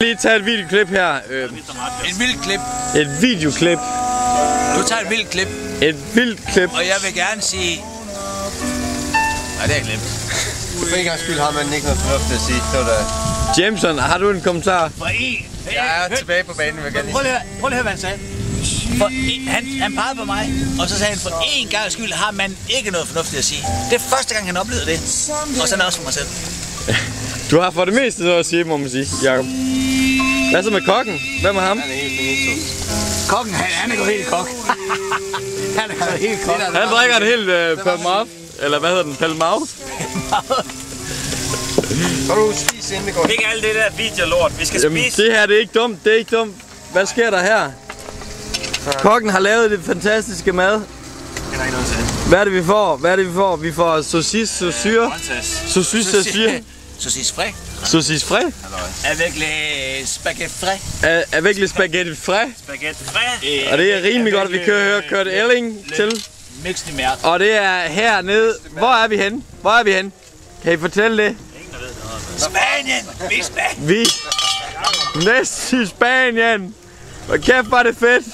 Lige tage et videoklip her. En vild klip. Et videoklip. Du tager et vildt klip. Et vildt klip. Og jeg vil gerne sige... Nej, det er glemt. For en gang skyld har man ikke noget fornuft at sige. Det var da... Jameson, har du en kommentar? For en... Jeg er tilbage på banen, vil jeg gerne Prøv lige at høre, hvad han sagde. Han pegede på mig, og så sagde han, for en gang skyld har man ikke noget fornuftigt at sige. Det er første gang, han oplevede det. Og sådan også for mig selv. Du har for det meste noget at sige, må man sige, Jacob. Hvad så med kokken? Hvem er ham? Han er helt finito. Kokken, han er gået helt kok. Han er gået helt kok. Han drikker en helt Palmouth. Eller hvad hedder den? Palmouth? Kan du spise inden det går? Ikke alt det der videolort, vi skal spise. Det her, det er ikke dumt, det er ikke dumt. Hvad sker der her? Kokken har lavet det fantastiske mad. Det er ikke noget til. Hvad er det vi får? Hvad er det vi får? Vi får saucisse, saussure. Saucisse, saussure. Saucisse frais. Saucisse frais. Avec les spaghetti frais. Avec les spaghetti frais. Spaghetti frais. Og det er rimelig godt, at vi kører Kurt Elling til. Mix de mærke. Og det er hernede. Hvor er vi henne? Hvor er vi henne? Kan I fortælle det? Spanien! Vi er Spanien! Vi næst i Spanien. Og kæft, var det fedt.